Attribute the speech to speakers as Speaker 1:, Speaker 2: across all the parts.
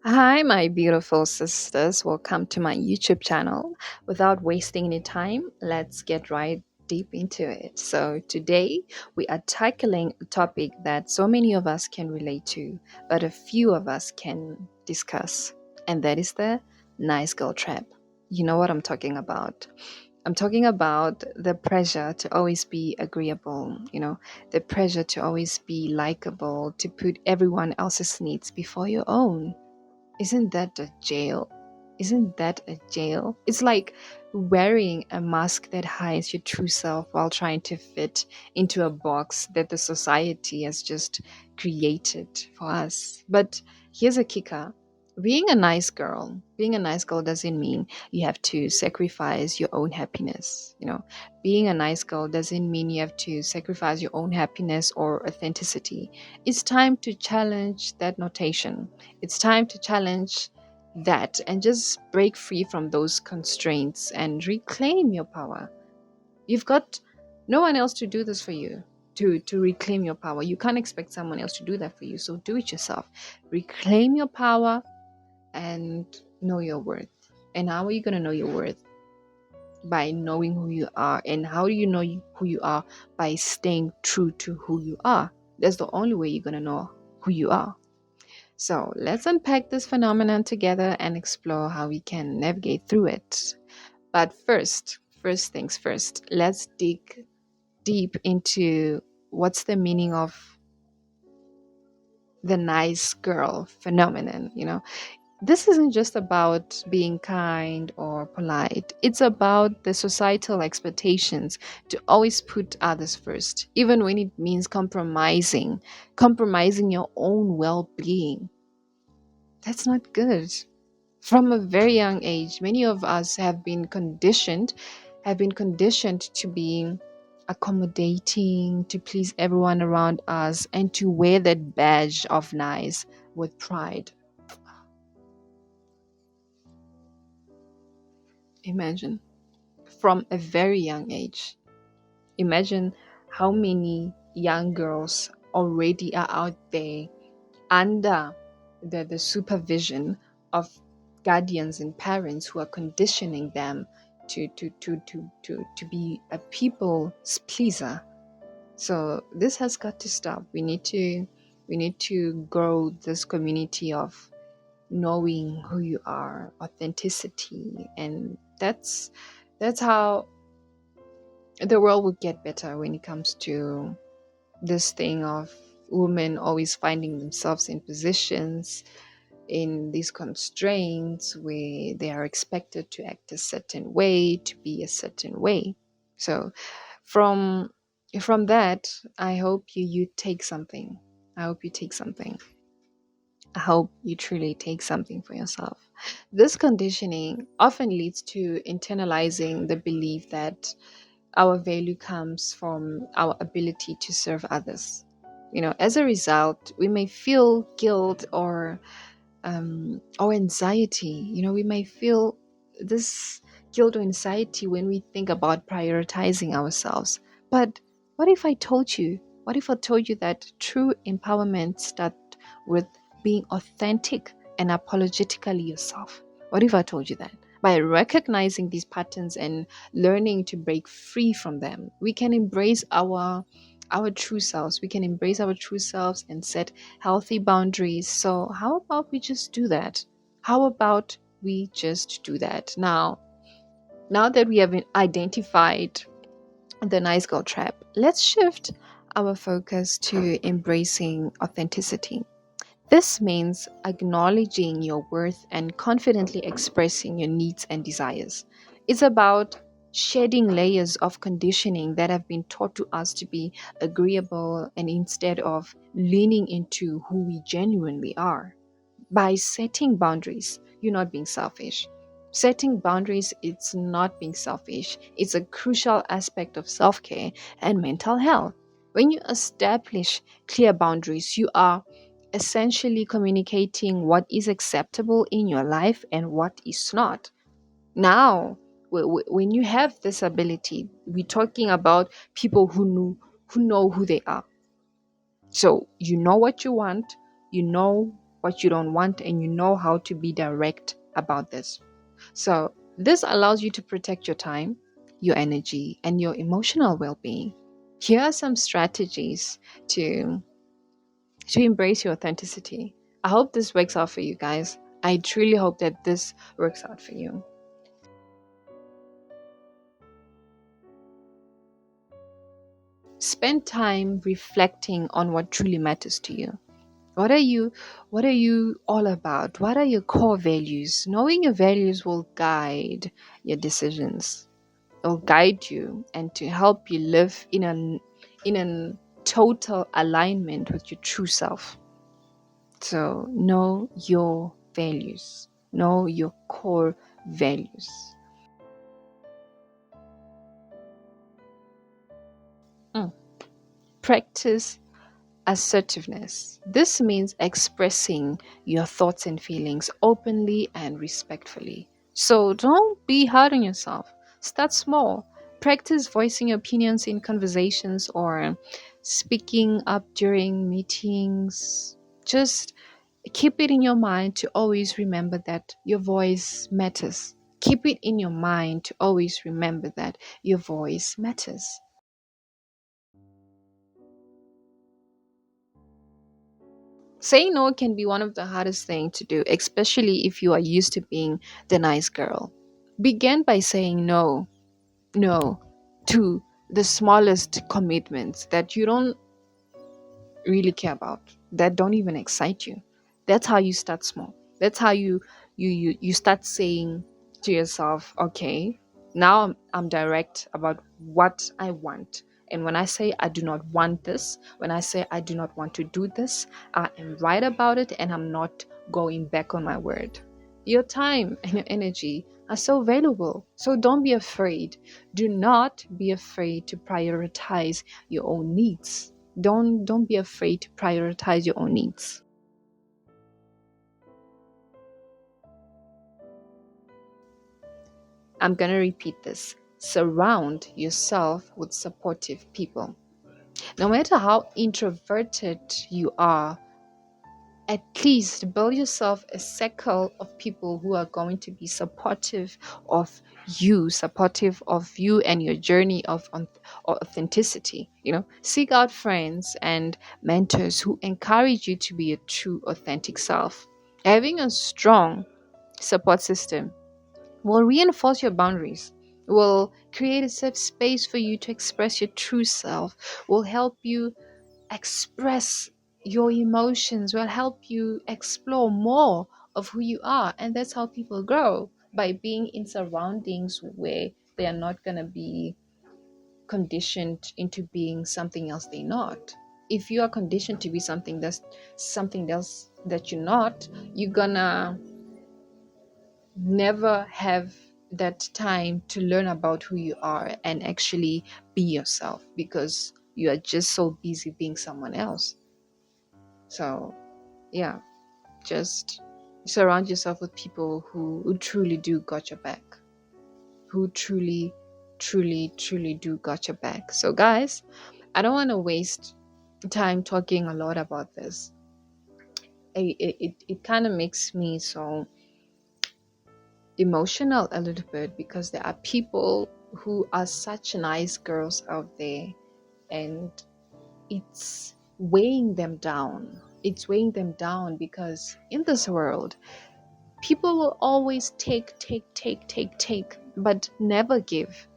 Speaker 1: Hi, my beautiful sisters. Welcome to my YouTube channel. Without wasting any time, let's get right deep into it. So, today we are tackling a topic that so many of us can relate to, but a few of us can discuss, and that is the nice girl trap. You know what I'm talking about. I'm talking about the pressure to always be agreeable, the pressure to always be likable, to put everyone else's needs before your own. Isn't that a jail? Isn't that a jail? It's like wearing a mask that hides your true self while trying to fit into a box that the society has just created for us. But here's a kicker. Being a nice girl doesn't mean you have to sacrifice your own happiness. Being a nice girl doesn't mean you have to sacrifice your own happiness or authenticity. It's time to challenge that notation. It's time to challenge that and just break free from those constraints and reclaim your power. You've got no one else to do this for you. To reclaim your power, you can't expect someone else to do that for you, so do it yourself. Reclaim your power and know your worth. And how are you going to know your worth? By knowing who you are. And how do you know who you are? By staying true to who you are. That's the only way you're going to know who you are. So let's unpack this phenomenon together and explore how we can navigate through it. But first things first, let's dig deep into what's the meaning of the nice girl phenomenon. This isn't just about being kind or polite. It's about the societal expectations to always put others first, even when it means compromising your own well-being. That's not good. From a very young age, many of us have been conditioned to be accommodating, to please everyone around us, and to wear that badge of nice with pride. Imagine, from a very young age. Imagine how many young girls already are out there under the supervision of guardians and parents who are conditioning them to be a people's pleaser. So this has got to stop. We need to grow this community of knowing who you are, authenticity, and that's how the world will get better when it comes to this thing of women always finding themselves in positions, in these constraints where they are expected to act a certain way, to be a certain way. So from from that, I hope you take something. I hope you take something. I hope you truly take something for yourself. This conditioning often leads to internalizing the belief that our value comes from our ability to serve others. As a result, we may feel guilt or anxiety. We may feel this guilt or anxiety when we think about prioritizing ourselves. But what if I told you? What if I told you that true empowerment starts with being authentic and apologetically yourself? What if I told you that? By recognizing these patterns and learning to break free from them, we can embrace our true selves. We can embrace our true selves and set healthy boundaries. So, how about we just do that? How about we just do that? Now that we have identified the nice girl trap, let's shift our focus to embracing authenticity. This means acknowledging your worth and confidently expressing your needs and desires. It's about shedding layers of conditioning that have been taught to us to be agreeable, and instead of leaning into who we genuinely are. By setting boundaries, you're not being selfish. Setting boundaries, it's not being selfish. It's a crucial aspect of self care and mental health. When you establish clear boundaries, you are essentially communicating what is acceptable in your life and what is not. Now, when you have this ability, we're talking about people who know who they are. So you know what you want, you know what you don't want, and you know how to be direct about this. So this allows you to protect your time, your energy, and your emotional well-being. Here are some strategies to embrace your authenticity. I hope this works out for you guys. I truly hope that this works out for you. Spend time reflecting on what truly matters to you. What are you all about? What are your core values? Knowing your values will guide your decisions. It will guide you and to help you live in a total alignment with your true self. So know your values. Know your core values. Mm. Practice assertiveness. This means expressing your thoughts and feelings openly and respectfully. So don't be hard on yourself. Start small. Practice voicing your opinions in conversations or speaking up during meetings. Just keep it in your mind to always remember that your voice matters. Keep it in your mind to always remember that your voice matters. Saying no can be one of the hardest things to do, especially if you are used to being the nice girl. Begin by saying no to the smallest commitments that you don't really care about, that don't even excite you. That's how you start small. That's how you start saying to yourself, okay, now I'm direct about what I want. And when I say I do not want this, when I say I do not want to do this, I am right about it and I'm not going back on my word. Your time and your energy are so valuable. So don't be afraid. Do not be afraid to prioritize your own needs. Don't be afraid to prioritize your own needs. I'm going to repeat this. Surround yourself with supportive people. No matter how introverted you are, at least build yourself a circle of people who are going to be supportive of you and your journey of authenticity. Seek out friends and mentors who encourage you to be a true, authentic self. Having a strong support system will reinforce your boundaries, will create a safe space for you to express your true self, will help you express your emotions, will help you explore more of who you are. And that's how people grow, by being in surroundings where they are not going to be conditioned into being something else they're not. If you are conditioned to be something else that you're not, you're gonna never have that time to learn about who you are and actually be yourself, because you are just so busy being someone else. So yeah, just surround yourself with people who truly do got your back, who truly do got your back. So guys, I don't want to waste time talking a lot about this. It kind of makes me so emotional a little bit, because there are people who are such nice girls out there, and it's weighing them down. It's weighing them down because in this world, people will always take, but never give.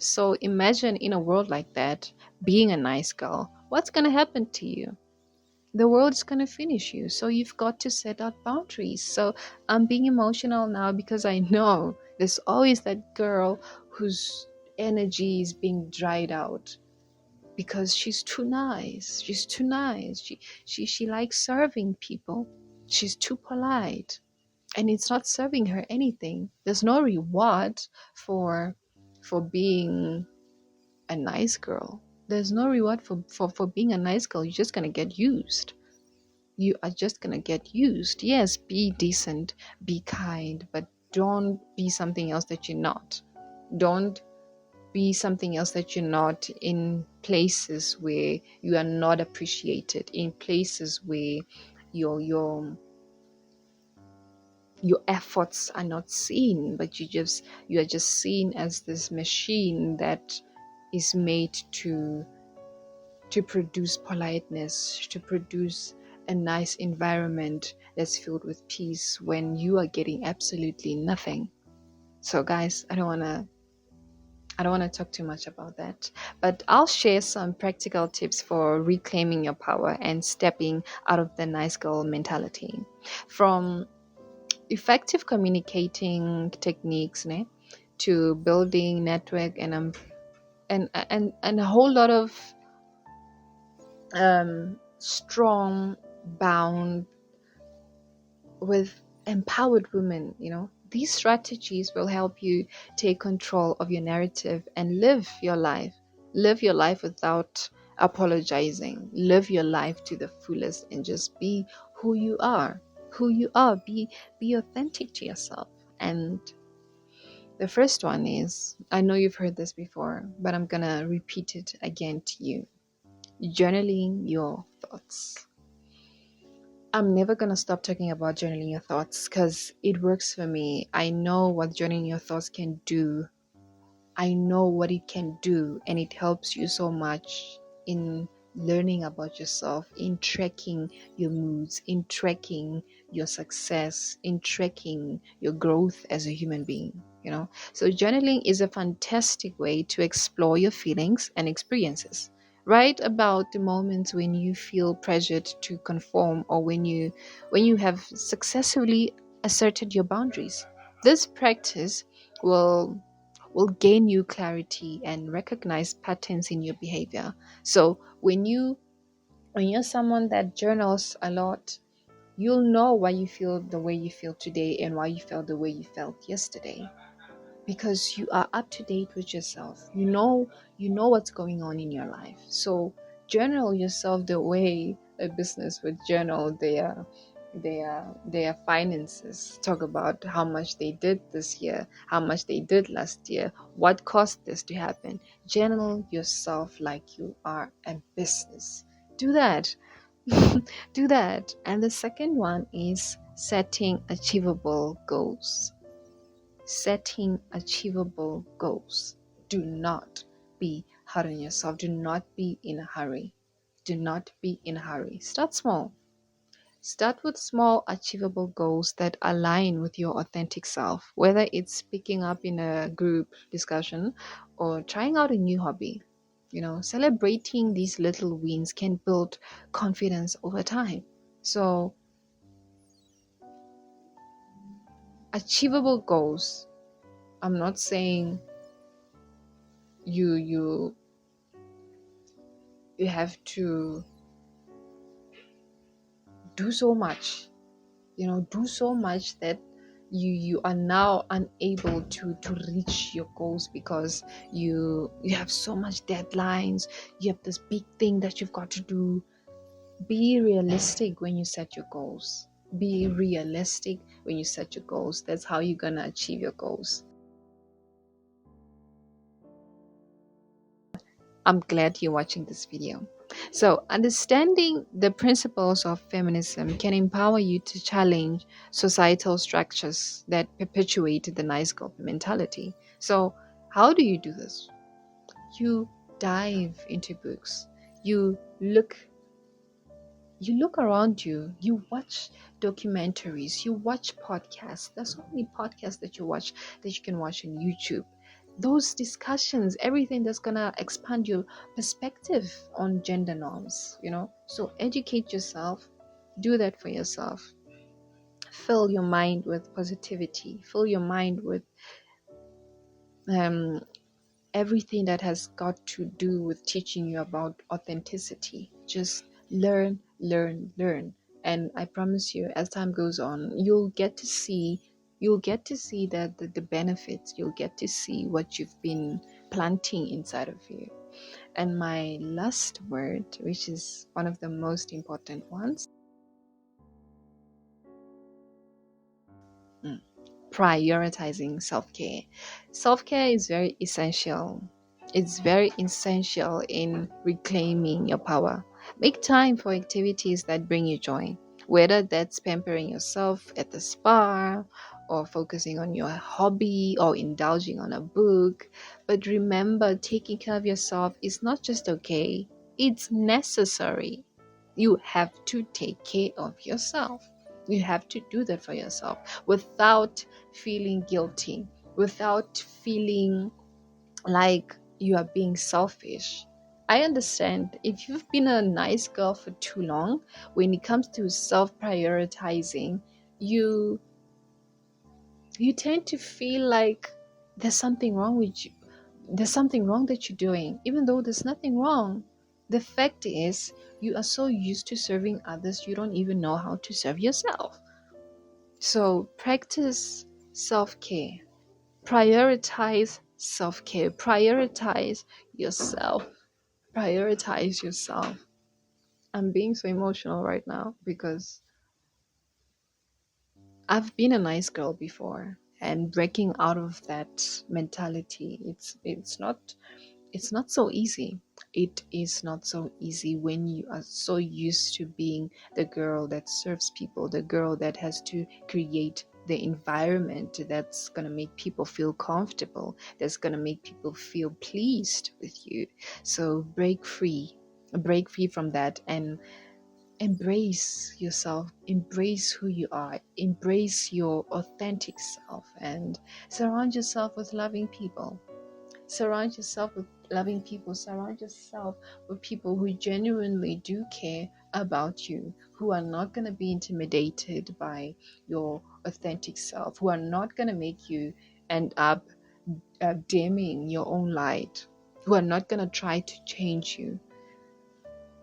Speaker 1: So imagine in a world like that, being a nice girl, what's going to happen to you? The world is going to finish you. So you've got to set out boundaries. So I'm being emotional now because I know there's always that girl whose energy is being dried out because she's too nice. She's too nice. She likes serving people. She's too polite, and it's not serving her anything. There's no reward for being a nice girl. There's no reward for being a nice girl. You're just gonna get used. You are just gonna get used. Yes, be decent, be kind, but don't be something else that you're not. Don't be something else that you're not, in places where you are not appreciated, in places where your your efforts are not seen, but you are just seen as this machine that is made to produce politeness, to produce a nice environment that's filled with peace when you are getting absolutely nothing. So guys, I don't want to talk too much about that, but I'll share some practical tips for reclaiming your power and stepping out of the nice girl mentality. From effective communicating techniques, ne, to building network and a whole lot of strong bound with empowered women. These strategies will help you take control of your narrative and live your life without apologizing, live your life to the fullest, and just be who you are. Be authentic to yourself. And the first one is, I know you've heard this before, but I'm gonna repeat it again to you: journaling your thoughts. I'm never going to stop talking about journaling your thoughts because it works for me. I know what journaling your thoughts can do. I know what it can do, and it helps you so much in learning about yourself, in tracking your moods, in tracking your success, in tracking your growth as a human being. So journaling is a fantastic way to explore your feelings and experiences. Write about the moments when you feel pressured to conform, or when you have successfully asserted your boundaries. This practice will gain you clarity and recognize patterns in your behavior. So when you're someone that journals a lot, you'll know why you feel the way you feel today and why you felt the way you felt yesterday, because you are up to date with yourself. You know what's going on in your life. So journal yourself the way a business would journal their finances. Talk about how much they did this year, how much they did last year, what caused this to happen. Journal yourself like you are a business. Do that. Do that. And the second one is setting achievable goals. Setting achievable goals. Do not be hard on yourself. Do not be in a hurry. Do not be in a hurry. Start small. Start with small, achievable goals that align with your authentic self, whether it's picking up in a group discussion or trying out a new hobby. Celebrating these little wins can build confidence over time. So, achievable goals. I'm not saying you have to do so much. Do so much that you are now unable to reach your goals because you have so much deadlines. You have this big thing that you've got to do. Be realistic when you set your goals. Be realistic when you set your goals. That's how you're gonna achieve your goals. I'm glad you're watching this video. So, understanding the principles of feminism can empower you to challenge societal structures that perpetuate the nice girl mentality. So, how do you do this? You dive into books. You look around you. You watch documentaries. You watch podcasts. There's so many podcasts that you can watch on YouTube. Those discussions, everything that's gonna expand your perspective on gender norms. So educate yourself. Do that for yourself. Fill your mind with positivity. Fill your mind with um, everything that has got to do with teaching you about authenticity. Just learn, learn, learn. And I promise you, as time goes on, you'll get to see that the benefits. You'll get to see what you've been planting inside of you. And my last word, which is one of the most important ones, prioritizing self-care. Self-care is very essential. It's very essential in reclaiming your power. Make time for activities that bring you joy. whether that's pampering yourself at the spa, or focusing on your hobby, or indulging on a book. But remember, taking care of yourself is not just okay, it's necessary. You have to take care of yourself. You have to do that for yourself without feeling guilty, without feeling like you are being selfish. I understand if you've been a nice girl for too long, when it comes to self prioritizing, you you tend to feel like there's something wrong with you. There's something wrong that you're doing, even though there's nothing wrong. The fact is, you are so used to serving others, you don't even know how to serve yourself. So practice self care. Prioritize self care. Prioritize yourself. Prioritize yourself. I'm being so emotional right now because I've been a nice girl before, and breaking out of that mentality, it's not so easy. It is not so easy when you are so used to being the girl that serves people, the girl that has to create the environment that's going to make people feel comfortable, that's going to make people feel pleased with you. So break free from that, and embrace yourself, embrace who you are, embrace your authentic self, and surround yourself with loving people. Surround yourself with loving people. Surround yourself with people who genuinely do care about you, who are not going to be intimidated by your authentic self, who are not going to make you end up dimming your own light, who are not going to try to change you.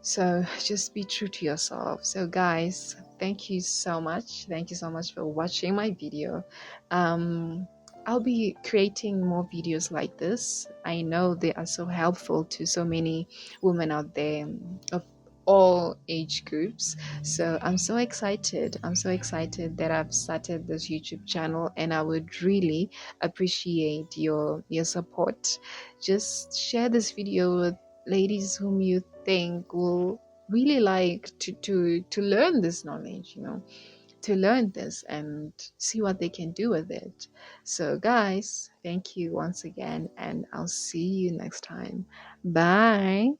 Speaker 1: So just be true to yourself. So guys, thank you so much. Thank you so much for watching my video. Um, I'll be creating more videos like this. I know they are so helpful to so many women out there of all age groups. So I'm so excited. I'm so excited that I've started this YouTube channel, and I would really appreciate your support. Just share this video with ladies whom you think will really like to learn this knowledge, to learn this and see what they can do with it. So guys, thank you once again, and I'll see you next time. Bye.